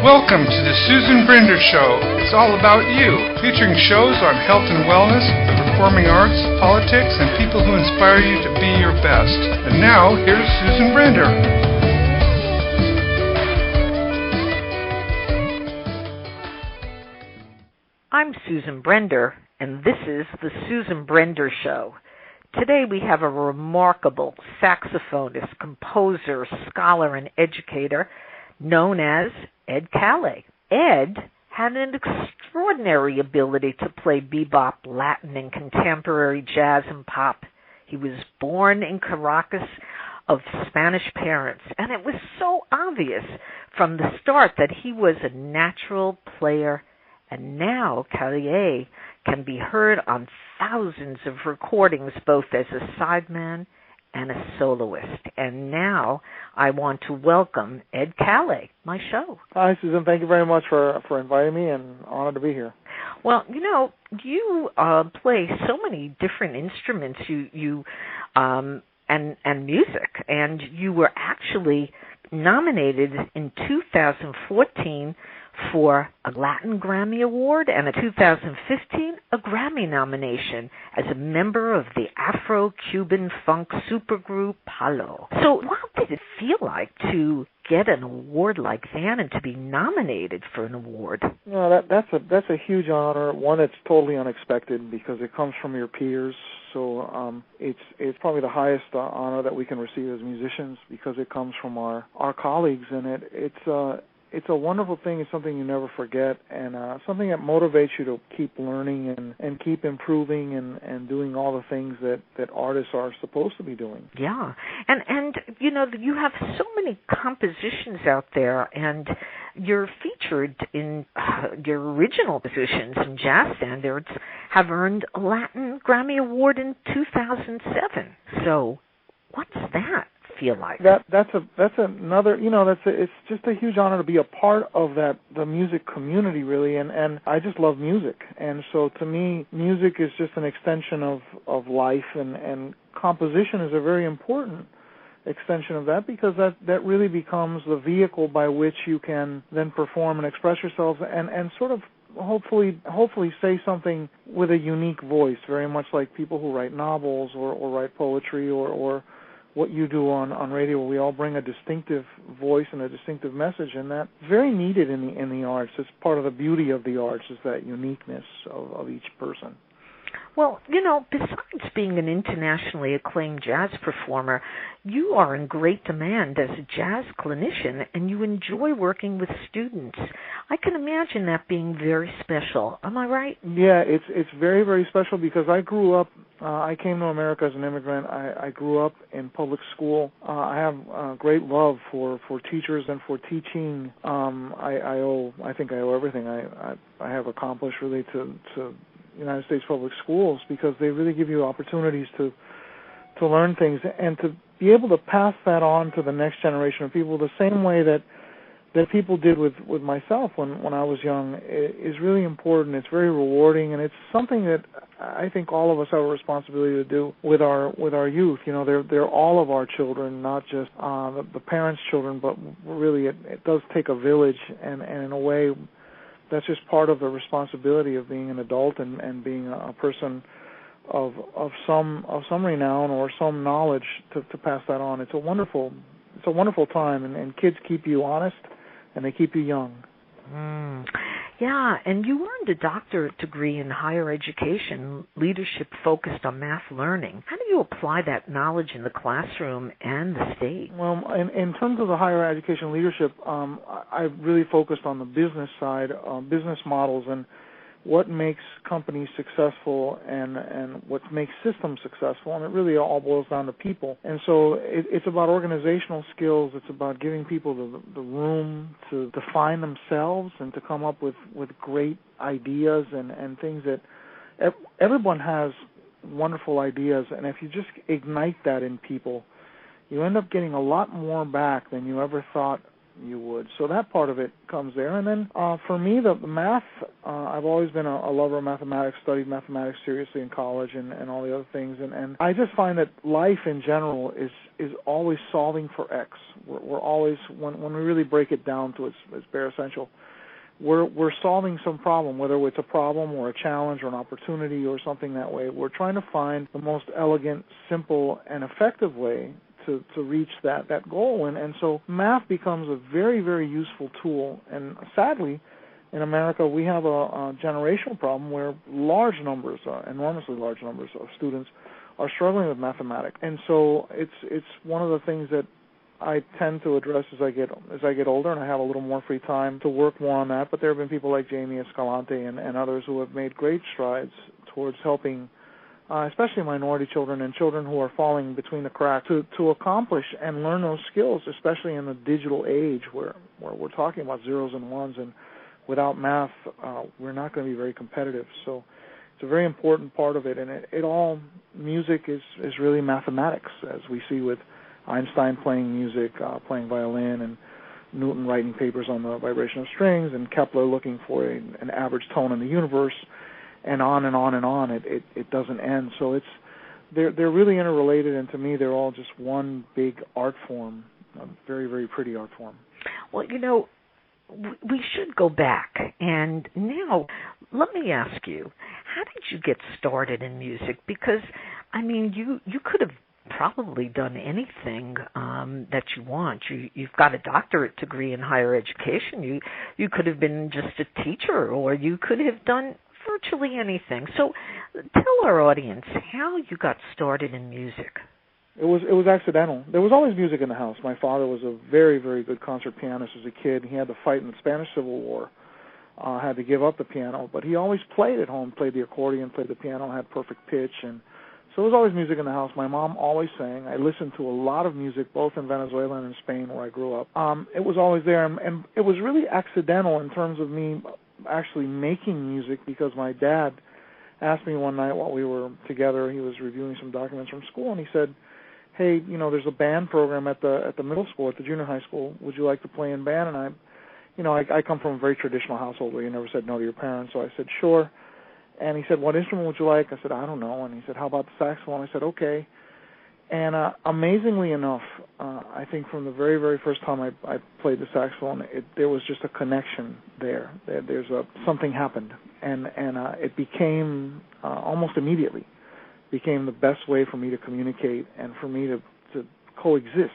Welcome to the Susan Brender Show. It's all about you, featuring shows on health and wellness, the performing arts, politics, and people who inspire you to be your best. And now, here's Susan Brender. I'm Susan Brender, and this is the Susan Brender Show. Today we have a remarkable saxophonist, composer, scholar, and educator known as Ed Calle. Ed had an extraordinary ability to play bebop, Latin, and contemporary jazz and pop. He was born in Caracas of Spanish parents, and it was so obvious from the start that he was a natural player. And now Calle can be heard on thousands of recordings, both as a sideman and a soloist. And now I want to welcome Ed Calle, my show. Hi, Susan. Thank you very much for inviting me, and honored to be here. Well, you play so many different instruments, and music, and you were actually nominated in 2014 for a Latin Grammy Award and a 2015 a Grammy nomination as a member of the Afro-Cuban funk supergroup Palo. So what did it feel like to get an award like that and to be nominated for an award? No, that's a huge honor. One that's totally unexpected because it comes from your peers. So it's probably the highest honor that we can receive as musicians because it comes from our colleagues, and it's a wonderful thing. It's something you never forget, and something that motivates you to keep learning and keep improving and doing all the things that artists are supposed to be doing. Yeah, and you have so many compositions out there, and you're featured in your original positions in jazz standards have earned a Latin Grammy Award in 2007. So what's that feel like? That's another, it's just a huge honor to be a part of the music community, really, and I just love music, and so to me music is just an extension of life, and composition is a very important extension of that because that really becomes the vehicle by which you can then perform and express yourselves and sort of hopefully say something with a unique voice, very much like people who write novels or write poetry or what you do on radio, where we all bring a distinctive voice and a distinctive message, and that's very needed in the arts. It's part of the beauty of the arts is that uniqueness of each person. Well, besides being an internationally acclaimed jazz performer, you are in great demand as a jazz clinician, and you enjoy working with students. I can imagine that being very special. Am I right? Yeah, it's very, very special because I grew up, I came to America as an immigrant. I grew up in public school. I have great love for teachers and for teaching. I think I owe everything I have accomplished really to United States public schools because they really give you opportunities to learn things and to be able to pass that on to the next generation of people the same way that people did with myself when I was young is really important. It's very rewarding, and it's something that I think all of us have a responsibility to do with our youth. They're all of our children, not just the parents' children, but really it does take a village, and in a way that's just part of the responsibility of being an adult and being a person of some renown or some knowledge to pass that on. It's a wonderful time, and kids keep you honest and they keep you young. Yeah, and you earned a doctorate degree in higher education, leadership focused on math learning. How do you apply that knowledge in the classroom and the stage? Well, in terms of the higher education leadership, I really focused on the business side, business models, and what makes companies successful and what makes systems successful, and it really all boils down to people. And so it's about organizational skills. It's about giving people the room to define themselves and to come up with great ideas and things that everyone has wonderful ideas, and if you just ignite that in people, you end up getting a lot more back than you ever thought you would. So that part of it comes there. And then for me, the math, I've always been a lover of mathematics, studied mathematics seriously in college and all the other things. And I just find that life in general is always solving for X. We're always, when we really break it down to its bare essential, we're solving some problem, whether it's a problem or a challenge or an opportunity or something that way. We're trying to find the most elegant, simple, and effective way to reach that goal. And so math becomes a very, very useful tool. And sadly, in America, we have a generational problem where large numbers, enormously large numbers of students are struggling with mathematics. And so it's one of the things that I tend to address as I get older, and I have a little more free time to work more on that. But there have been people like Jamie Escalante and others who have made great strides towards helping, especially minority children and children who are falling between the cracks, to accomplish and learn those skills, especially in the digital age where we're talking about zeros and ones, and without math, we're not going to be very competitive. So it's a very important part of it, and it all, music is really mathematics, as we see with Einstein playing music, playing violin, and Newton writing papers on the vibration of strings, and Kepler looking for an average tone in the universe, and on and on and on. It doesn't end. So they're really interrelated, and to me, they're all just one big art form, a very, very pretty art form. Well, we should go back, and now let me ask you, how did you get started in music? Because, I mean, you could have probably done anything that you want. You've got a doctorate degree in higher education. You could have been just a teacher, or you could have done virtually anything. So tell our audience how you got started in music. It was accidental. There was always music in the house. My father was a very, very good concert pianist as a kid. He had to fight in the Spanish Civil War, had to give up the piano, but he always played at home, played the accordion, played the piano, had perfect pitch, and so there was always music in the house. My mom always sang. I listened to a lot of music, both in Venezuela and in Spain, where I grew up. It was always there, and it was really accidental in terms of me actually making music, because my dad asked me one night while we were together, he was reviewing some documents from school, and he said, hey, there's a band program at the middle school, at the junior high school. Would you like to play in band? And I come from a very traditional household where you never said no to your parents, so I said, sure. And he said, what instrument would you like? I said, I don't know. And he said, how about the saxophone? I said, okay. And amazingly enough, I think from the very, very first time I played the saxophone, there was just a connection there. Something happened. And it became, almost immediately, became the best way for me to communicate and for me to coexist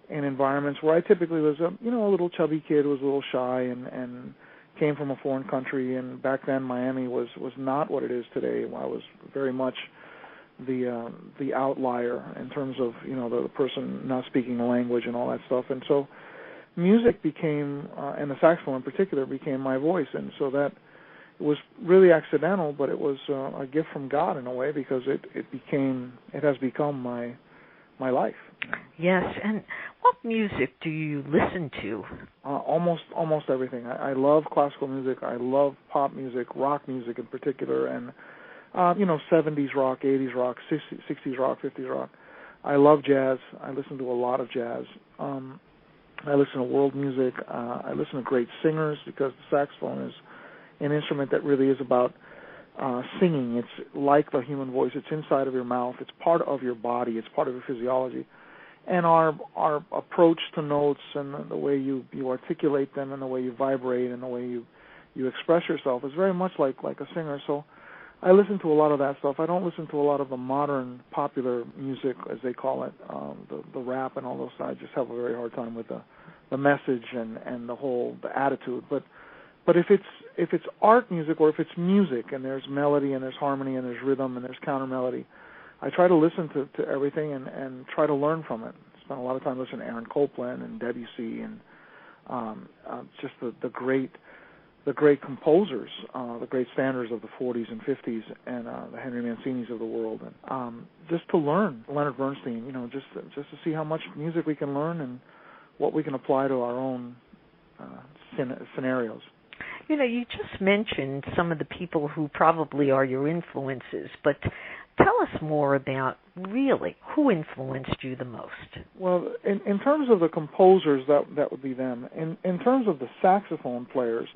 in environments where I typically was a little chubby kid who was a little shy and came from a foreign country, and back then Miami was not what it is today. I was very much the outlier in terms of the person not speaking the language and all that stuff. And so music became, and the saxophone in particular, became my voice. And so that it was really accidental, but it was a gift from God in a way, because it has become my life. Yes, and what music do you listen to? Almost everything. I love classical music. I love pop music, rock music in particular, and 70s rock, 80s rock, 60s rock, 50s rock. I love jazz. I listen to a lot of jazz. I listen to world music. I listen to great singers, because the saxophone is an instrument that really is about singing. It's like the human voice. It's inside of your mouth. It's part of your body. It's part of your physiology. And our approach to notes and the way you articulate them and the way you vibrate and the way you express yourself is very much like a singer. So I listen to a lot of that stuff. I don't listen to a lot of the modern popular music, as they call it, the rap and all those. I just have a very hard time with the message and the attitude. But if it's art music, or if it's music and there's melody and there's harmony and there's rhythm and there's counter melody, I try to listen to everything and try to learn from it. Spend a lot of time listening to Aaron Copland and Debussy and just the great composers, the great standards of the 40s and 50s, and the Henry Mancinis of the world, and just to learn. Leonard Bernstein, just to see how much music we can learn and what we can apply to our own scenarios. You just mentioned some of the people who probably are your influences, but tell us more about really who influenced you the most. Well, in terms of the composers, that would be them. In terms of the saxophone players,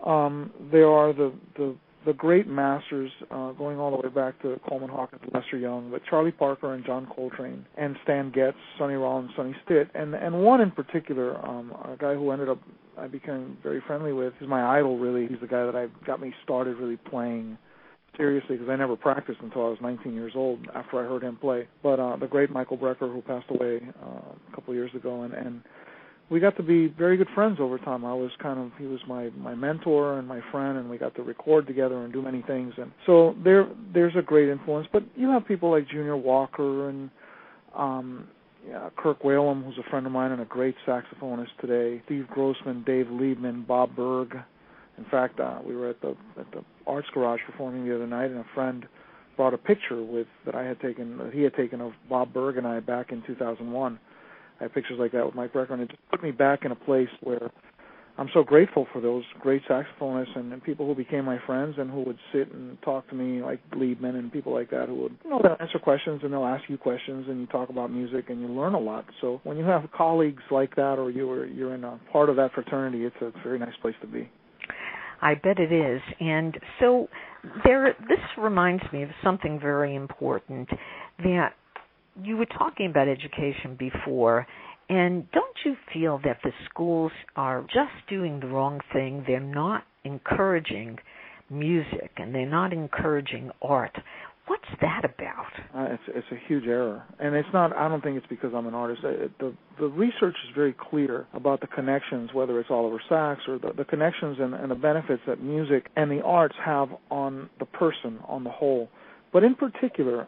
there are the great masters going all the way back to Coleman Hawkins, Lester Young, but Charlie Parker and John Coltrane, and Stan Getz, Sonny Rollins, Sonny Stitt, and one in particular, a guy who I became very friendly with. He's my idol, really. He's the guy that got me started really playing seriously, because I never practiced until I was 19 years old after I heard him play. But the great Michael Brecker, who passed away a couple of years ago, and we got to be very good friends over time. He was my mentor and my friend, and we got to record together and do many things. And so there's a great influence. But you have people like Junior Walker and Kirk Whalum, who's a friend of mine and a great saxophonist today, Steve Grossman, Dave Liebman, Bob Berg. In fact, we were at the Arts Garage performing the other night, and a friend brought a picture that he had taken of Bob Berg and I back in 2001. I have pictures like that with Mike Brecker, and it just put me back in a place where I'm so grateful for those great saxophonists and people who became my friends and who would sit and talk to me, like Liebman and people like that, who would, they'll answer questions and they'll ask you questions, and you talk about music and you learn a lot. So when you have colleagues like that, or you're in a part of that fraternity, it's a very nice place to be. I bet it is. And so this reminds me of something very important, that you were talking about education before, and don't you feel that the schools are just doing the wrong thing? They're not encouraging music, and they're not encouraging art. What's that about? It's a huge error, and it's not. I don't think it's because I'm an artist. The research is very clear about the connections, whether it's Oliver Sacks or the connections and the benefits that music and the arts have on the person, on the whole. But in particular,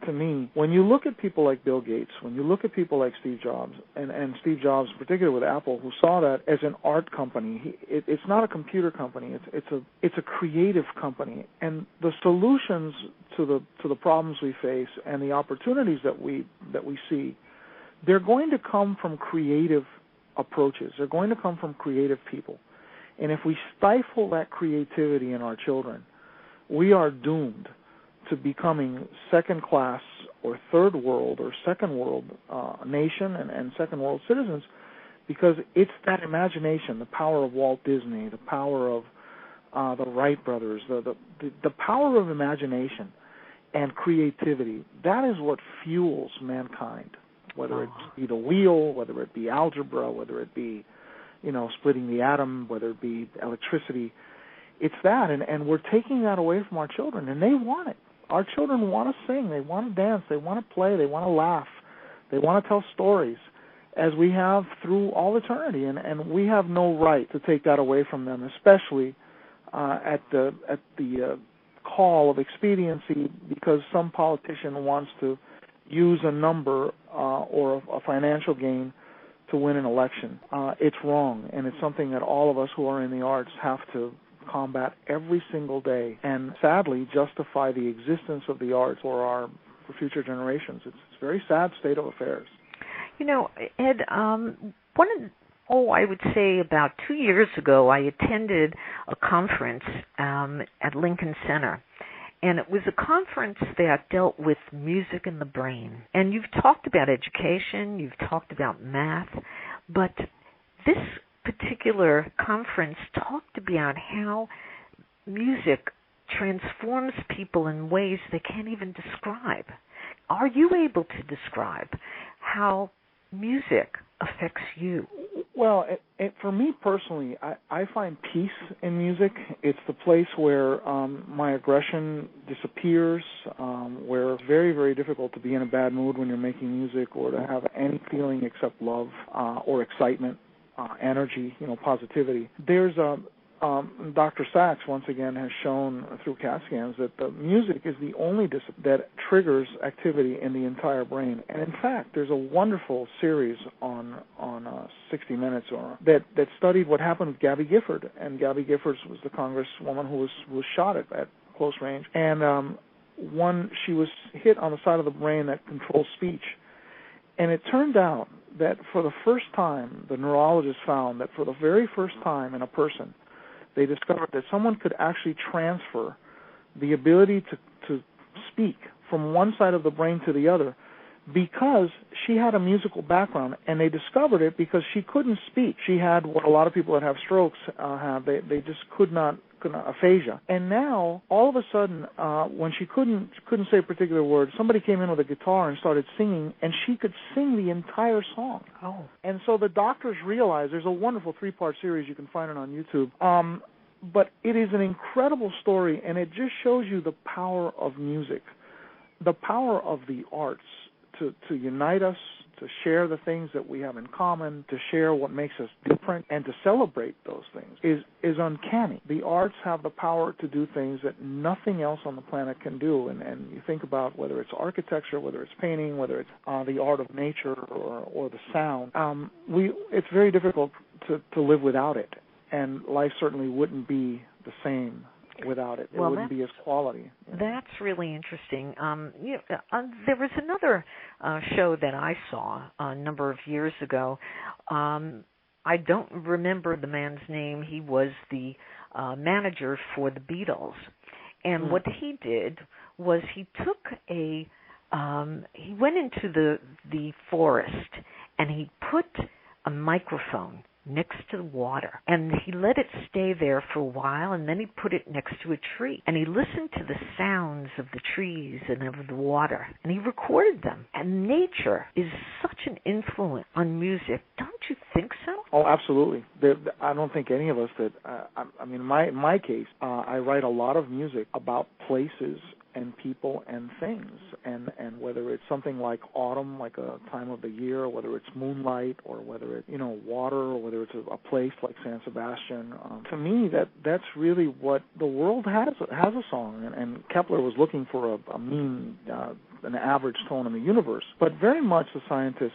to me, when you look at people like Bill Gates, when you look at people like Steve Jobs, and Steve Jobs, in particular with Apple, who saw that as an art company, it's not a computer company. It's a creative company, and the solutions to the problems we face and the opportunities that we see, they're going to come from creative approaches. They're going to come from creative people, and if we stifle that creativity in our children, we are doomed to becoming second class or third world or second world nation and second world citizens, because it's that imagination, the power of Walt Disney, the power of the Wright brothers, the power of imagination and creativity. That is what fuels mankind, whether it be the wheel, whether it be algebra, whether it be splitting the atom, whether it be electricity. It's that, and we're taking that away from our children, and they want it. Our children want to sing, they want to dance, they want to play, they want to laugh, they want to tell stories, as we have through all eternity, and we have no right to take that away from them, especially at the call of expediency, because some politician wants to use a number or a financial gain to win an election. It's wrong, and it's something that all of us who are in the arts have to combat every single day, and sadly justify the existence of the arts for future generations. It's a very sad state of affairs. Ed, I would say about 2 years ago, I attended a conference at Lincoln Center, and it was a conference that dealt with music and the brain. And you've talked about education, you've talked about math, but this particular conference talked about how music transforms people in ways they can't even describe. Are you able to describe how music affects you? Well, for me personally, I find peace in music. It's the place where my aggression disappears, where it's very, very difficult to be in a bad mood when you're making music, or to have any feeling except love or excitement. Energy, positivity. There's Dr. Sachs, once again, has shown through CAT scans that the music is the only discipline that triggers activity in the entire brain. And in fact, there's a wonderful series on 60 Minutes that studied what happened with Gabby Gifford. And Gabby Gifford was the congresswoman who was shot at close range. And she was hit on the side of the brain that controls speech. And it turned out that for the first time, the neurologist found that for the very first time in a person, they discovered that someone could actually transfer the ability to speak from one side of the brain to the other because she had a musical background, and they discovered it because she couldn't speak. She had what a lot of people that have strokes have. They just could not aphasia. And now, all of a sudden, when she couldn't say a particular word, somebody came in with a guitar and started singing, and she could sing the entire song. Oh. And so the doctors realized, there's a wonderful 3-part series, you can find it on YouTube, but it is an incredible story, and it just shows you the power of music, the power of the arts to unite us, to share the things that we have in common, to share what makes us different, and to celebrate those things is uncanny. The arts have the power to do things that nothing else on the planet can do, and you think about whether it's architecture, whether it's painting, whether it's the art of nature or the sound. It's very difficult to live without it, and life certainly wouldn't be the same without it. It wouldn't be as quality. That's really interesting. There was another show that I saw a number of years ago. I don't remember the man's name. He was the manager for the Beatles. And what he did was he took he went into the forest and he put a microphone next to the water, and he let it stay there for a while, and then he put it next to a tree, and he listened to the sounds of the trees and of the water, and he recorded them. And nature is such an influence on music. Don't you think so? Oh, absolutely. I don't think any of us that, in my case, I write a lot of music about places and people and things, and whether it's something like autumn, like a time of the year, or whether it's moonlight, or whether it's water, or whether it's a place like San Sebastian. To me, that's really what the world has a song, and Kepler was looking for a mean, an average tone in the universe. But very much the scientists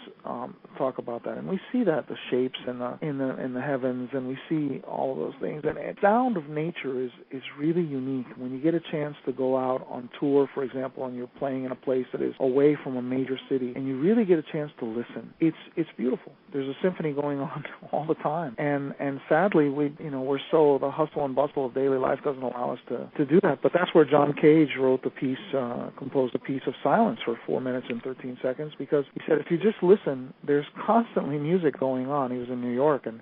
talk about that, and we see that the shapes in the heavens, and we see all of those things. And the sound of nature is really unique. When you get a chance to go out on tour, for example, and you're playing in a place that is away from a major city, and you really get a chance to listen, it's beautiful. There's a symphony going on all the time, and sadly we're so, the hustle and bustle of daily life doesn't allow us to do that. But that's where John Cage wrote the piece, composed a piece of silence for 4 minutes and 13 seconds, because he said if you just listen, there's constantly music going on. He was in New York, and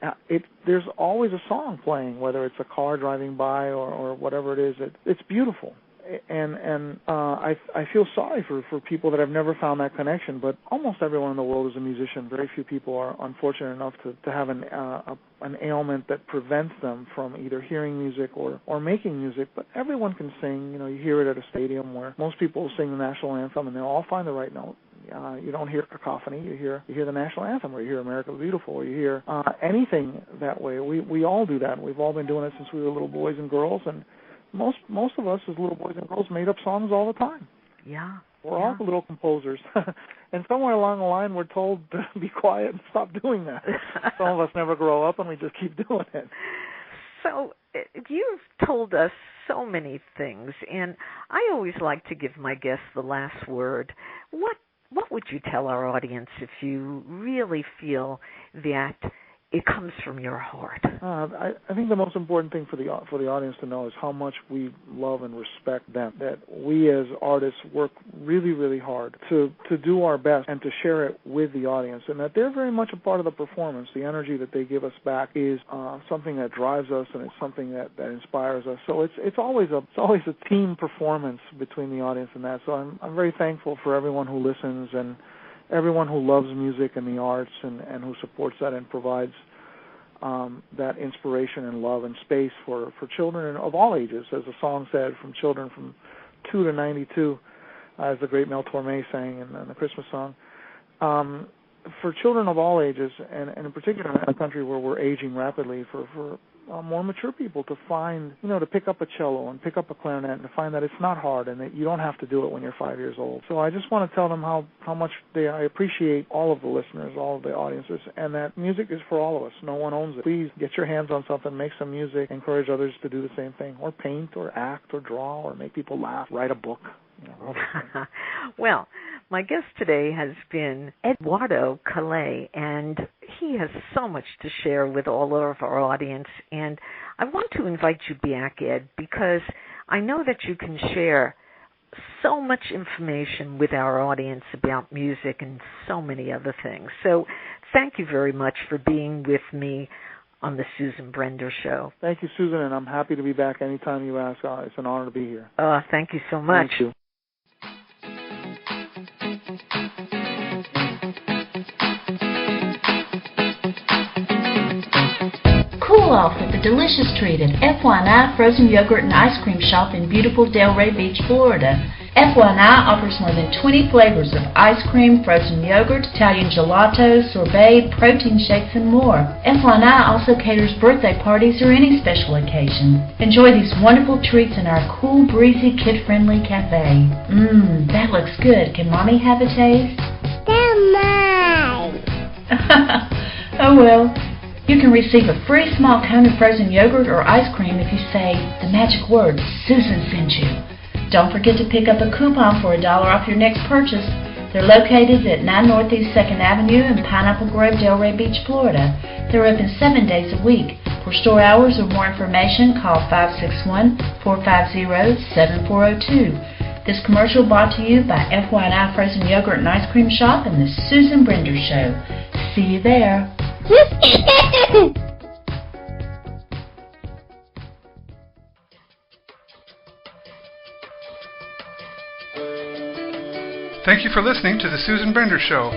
there's always a song playing, whether it's a car driving by or whatever it is. It's beautiful. And I feel sorry for people that have never found that connection, but almost everyone in the world is a musician. Very few people are unfortunate enough to have an ailment that prevents them from either hearing music or making music, but everyone can sing. You hear it at a stadium where most people sing the national anthem, and they'll all find the right note. You don't hear cacophony. You hear the national anthem, or you hear America the Beautiful, or you hear anything that way. We all do that. We've all been doing it since we were little boys and girls, and most of us as little boys and girls made up songs all the time. Yeah. We're all little composers. And somewhere along the line we're told to be quiet and stop doing that. Some of us never grow up and we just keep doing it. So you've told us so many things, and I always like to give my guests the last word. What would you tell our audience if you really feel that it comes from your heart? I think the most important thing for the audience to know is how much we love and respect them, that we as artists work really, really hard to do our best and to share it with the audience, and that they're very much a part of the performance. The energy that they give us back is something that drives us, and it's something that inspires us. So it's always a team performance between the audience and that. So I'm very thankful for everyone who listens and everyone who loves music and the arts and who supports that and provides that inspiration and love and space for children of all ages, as the song said, from children from 2 to 92, as the great Mel Torme sang in the Christmas song. For children of all ages, and in particular in a country where we're aging rapidly, for more mature people to find, to pick up a cello and pick up a clarinet and to find that it's not hard and that you don't have to do it when you're 5 years old. So I just want to tell them how much I appreciate all of the listeners, all of the audiences, and that music is for all of us. No one owns it. Please get your hands on something, make some music, encourage others to do the same thing, or paint or act or draw or make people laugh, write a book. Well, My guest today has been Eduardo Calle, and he has so much to share with all of our audience. And I want to invite you back, Ed, because I know that you can share so much information with our audience about music and so many other things. So thank you very much for being with me on the Susan Brender Show. Thank you, Susan, and I'm happy to be back anytime you ask. It's an honor to be here. Thank you so much. Thank you. Cool off with a delicious treat at FYI Frozen Yogurt and Ice Cream Shop in beautiful Delray Beach, Florida. FYI offers more than 20 flavors of ice cream, frozen yogurt, Italian gelato, sorbet, protein shakes, and more. FYI also caters birthday parties or any special occasion. Enjoy these wonderful treats in our cool, breezy, kid-friendly cafe. That looks good. Can Mommy have a taste? They're mine. Oh well. You can receive a free small cone of frozen yogurt or ice cream if you say the magic word, Susan sent you. Don't forget to pick up a coupon for $1 off your next purchase. They're located at 9 Northeast 2nd Avenue in Pineapple Grove, Delray Beach, Florida. They're open 7 days a week. For store hours or more information, call 561-450-7402. This commercial brought to you by FYI Frozen Yogurt and Ice Cream Shop and the Susan Brender Show. See you there. Thank you for listening to The Susan Brender Show.